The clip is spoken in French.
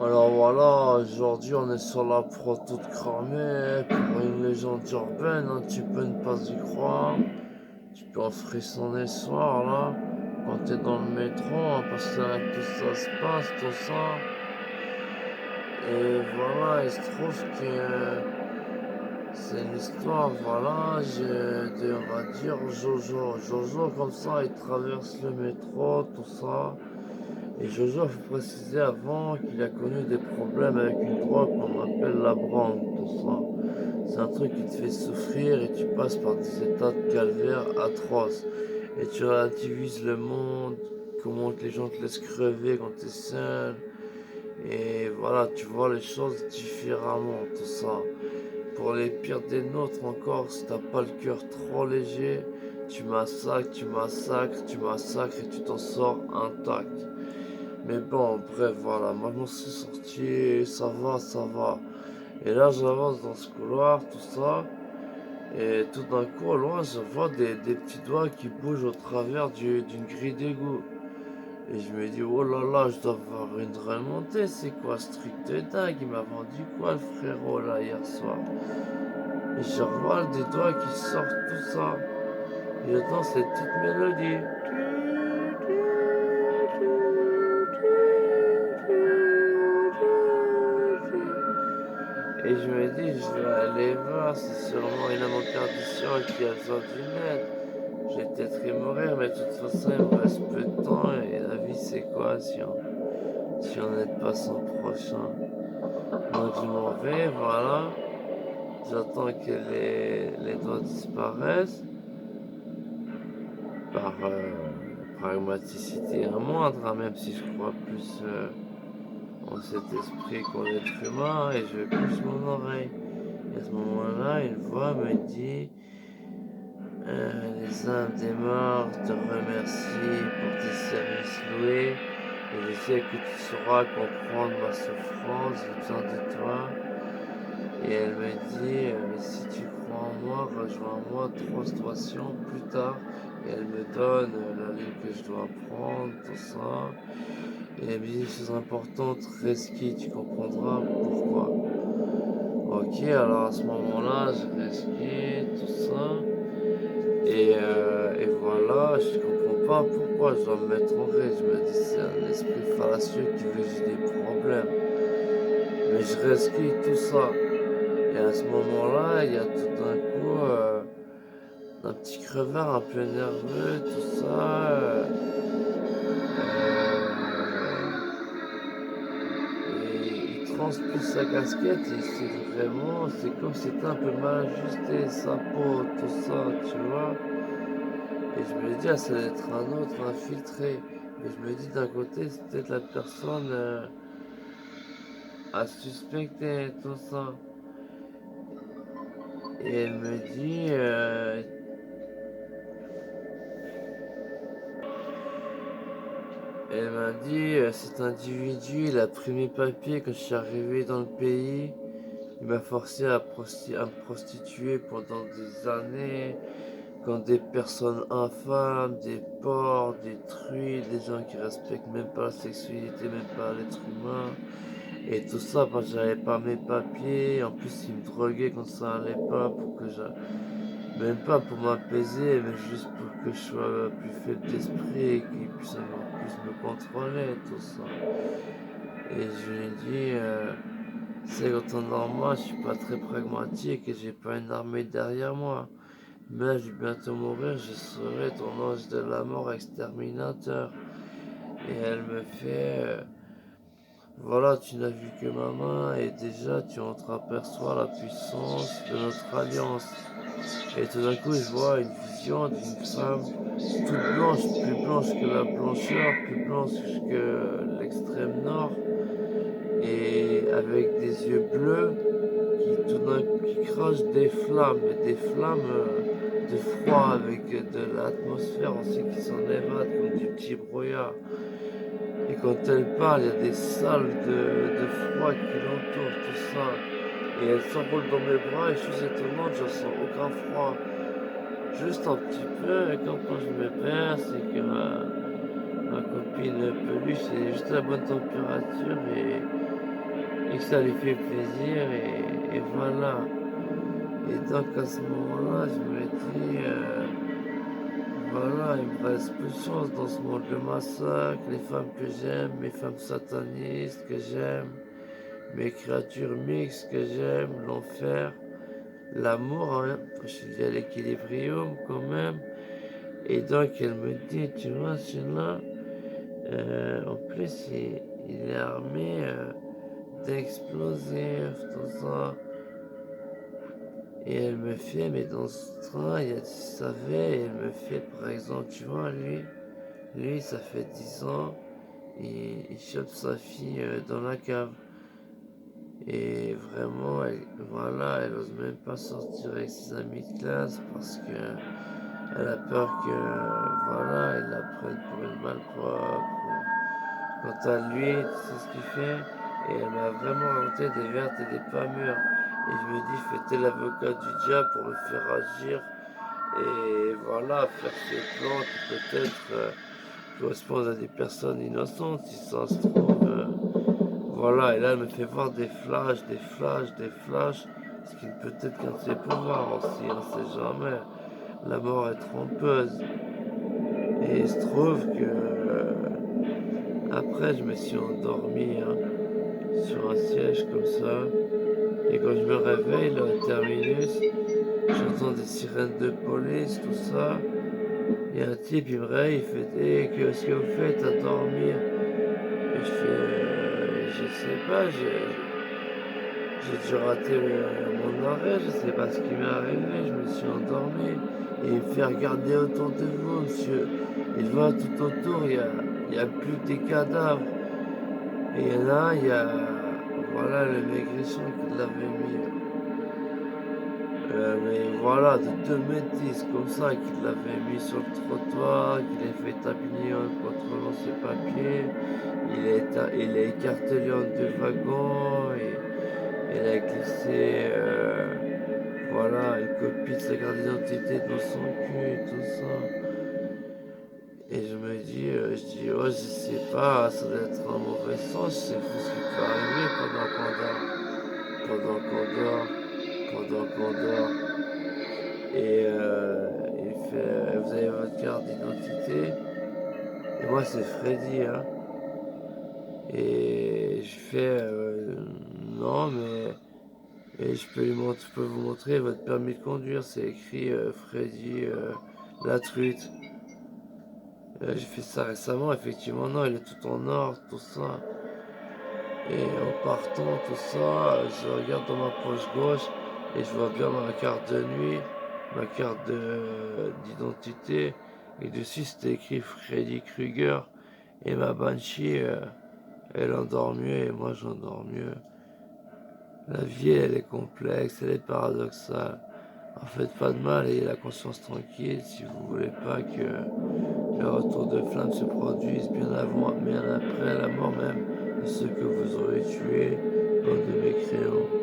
Alors voilà, aujourd'hui on est sur la prod toute cramée pour une légende urbaine, hein, tu peux ne pas y croire. Tu peux en frissonner le soir là, quand t'es dans le métro, hein, parce que là tout ça se passe, tout ça. Et voilà, il se trouve que c'est l'histoire, voilà, de dire Jojo. Jojo comme ça, il traverse le métro, tout ça. Et Jojo, faut préciser avant qu'il a connu des problèmes avec une drogue qu'on appelle la branque, tout ça. C'est un truc qui te fait souffrir et tu passes par des états de calvaire atroces. Et tu relativises le monde, comment que les gens te laissent crever quand t'es seul. Et voilà, tu vois les choses différemment, tout ça. Pour les pires des nôtres encore, si t'as pas le cœur trop léger, tu massacres, tu massacres, tu massacres et tu t'en sors intact. Mais bon, bref, voilà, moi je m'en suis sorti, ça va, ça va. Et là, j'avance dans ce couloir, tout ça, et tout d'un coup, au loin, je vois des petits doigts qui bougent au travers d'une grille d'égout. Et je me dis, oh là là, je dois avoir une remontée, c'est quoi ce truc de dingue? Il m'a vendu quoi le frérot là hier soir? Et je revois des doigts qui sortent, tout ça. Et j'entends cette petite mélodie. Et je me dis, je vais aller voir, c'est sûrement une âme en perdition qui a besoin d'une aide. Je vais peut-être y mourir, mais de toute façon, il me reste peu de temps et la vie, c'est quoi si on n'aide pas son prochain? Donc je m'en vais, voilà. J'attends que les doigts disparaissent par pragmaticité à moindre, hein, même si je crois plus en cet esprit qu'en l'être humain, et je pousse mon oreille. Et à ce moment-là, une voix me dit les âmes des morts te remercient pour tes services loués, et je sais que tu sauras comprendre ma souffrance, j'ai besoin de toi. Et elle me dit si tu crois en moi, rejoins-moi 3 stations plus tard. Et elle me donne la ligne que je dois prendre, tout ça. Et elle me dit des choses importantes, rescue, tu comprendras pourquoi. Ok, alors à ce moment-là, je rescue, tout ça. Et voilà, je comprends pas pourquoi je dois me mettre en règle. Je me dis c'est un esprit fallacieux qui veut que j'ai des problèmes. Mais je rescue tout ça. Et à ce moment-là, il y a tout d'un coup un petit crevard un peu nerveux, tout ça. Et il transpire sa casquette et c'est vraiment, c'est comme si c'était un peu mal ajusté, sa peau, tout ça, tu vois. Et je me dis, ah, ça doit être un autre infiltré. Mais je me dis d'un côté, c'est peut-être la personne à suspecter, tout ça. Et elle me dit, elle m'a dit, cet individu, il a pris mes papiers quand je suis arrivé dans le pays. Il m'a forcé à me prostituer pendant des années, quand des personnes infâmes, des porcs, des truies, des gens qui respectent même pas la sexualité, même pas l'être humain. Et tout ça parce que j'avais pas mes papiers. En plus, il me droguait quand ça allait pas pour que je... Même pas pour m'apaiser, mais juste pour que je sois plus faible d'esprit et qu'il puisse encore plus me contrôler, tout ça. Et je lui ai dit, c'est quand on est moi, je suis pas très pragmatique et j'ai pas une armée derrière moi. Mais là, je vais bientôt mourir, je serai ton ange de la mort exterminateur. Et elle me fait, voilà, tu n'as vu que ma main et déjà tu entreaperçois la puissance de notre alliance. Et tout d'un coup, je vois une vision d'une femme toute blanche, plus blanche que la blancheur, plus blanche que l'extrême nord, et avec des yeux bleus qui tout d'un coup qui crachent des flammes de froid avec de l'atmosphère aussi qui s'en évade comme du petit brouillard. Et quand elle parle, il y a des salves de froid qui l'entourent, tout ça. Et elle s'enroule dans mes bras et je suis étonnante, je sens aucun froid. Juste un petit peu, et quand je me perce et que ma copine peluche est juste à la bonne température et que ça lui fait plaisir, et voilà. Et donc à ce moment-là, je me dis, voilà, il me reste peu de chance dans ce monde. Le massacre, les femmes que j'aime, mes femmes satanistes que j'aime, mes créatures mixtes que j'aime, l'enfer, l'amour, hein, je suis lié à l'équilibrium quand même. Et donc elle me dit, tu vois, celui-là, en plus il est armé d'explosifs, tout ça. Et elle me fait, mais dans ce train, il y a du savais, et elle me fait, par exemple, tu vois, lui, ça fait 10 ans, il chope sa fille dans la cave. Et vraiment, voilà, elle ose même pas sortir avec ses amis de classe parce que elle a peur que, voilà, ils la prennent pour une malpropre. Quant à lui, tu sais ce qu'il fait? Et elle m'a vraiment raconté des vertes et des pas mûres. Et je me dis, fais-t'es l'avocat du diable pour me faire agir. Et voilà, faire ces plans qui peut-être correspondent à des personnes innocentes, si ça se trouve. Voilà, et là, elle me fait voir des flashs, des flashs, des flashs. Ce qui peut être qu'un de ses pouvoirs aussi, on sait jamais. La mort est trompeuse. Et il se trouve que après, je me suis endormi hein, sur un siège comme ça. Et quand je me réveille, là, au terminus, j'entends des sirènes de police, tout ça. Il y a un type, il me réveille, il fait hey, qu'est-ce que vous faites à dormir? Et je fais je sais pas, j'ai dû rater mon arrêt, je sais pas ce qui m'est arrivé, je me suis endormi. Et il me fait regarder autour de vous, monsieur. Il voit tout autour, il y a plus que des cadavres. Et il y en a un, il y a, voilà, le maigrichon qui l'avait mis. Mais voilà, de 2 m 10 comme ça, qu'il l'avait mis sur le trottoir, qu'il ait fait tapiner en contrôlant ses papiers. Il a écarté en 2 wagons et il a glissé voilà, une copie de sa carte d'identité dans son cul et tout ça. Et je me dis, oh, je sais pas, ça doit être un mauvais sens, je sais plus ce qui peut arriver pendant qu'on dort, pendant qu'on dort. Et il fait, vous avez votre carte d'identité? Et moi, c'est Freddy, hein. Et je fais, non, mais et je peux vous montrer votre permis de conduire, c'est écrit Freddy la truite. J'ai fait ça récemment, effectivement, non, il est tout en or, tout ça. Et en partant, tout ça, je regarde dans ma poche gauche et je vois bien ma carte de nuit, ma carte d'identité. Et dessus, c'était écrit Freddy Krueger. Et ma Banshee, elle endort mieux et moi j'endors mieux. La vie, elle est complexe, elle est paradoxale. En faites pas de mal, ayez la conscience tranquille si vous voulez pas que le retour de flamme se produise bien avant, bien après la mort même de ceux que vous aurez tués, bande de mécréants.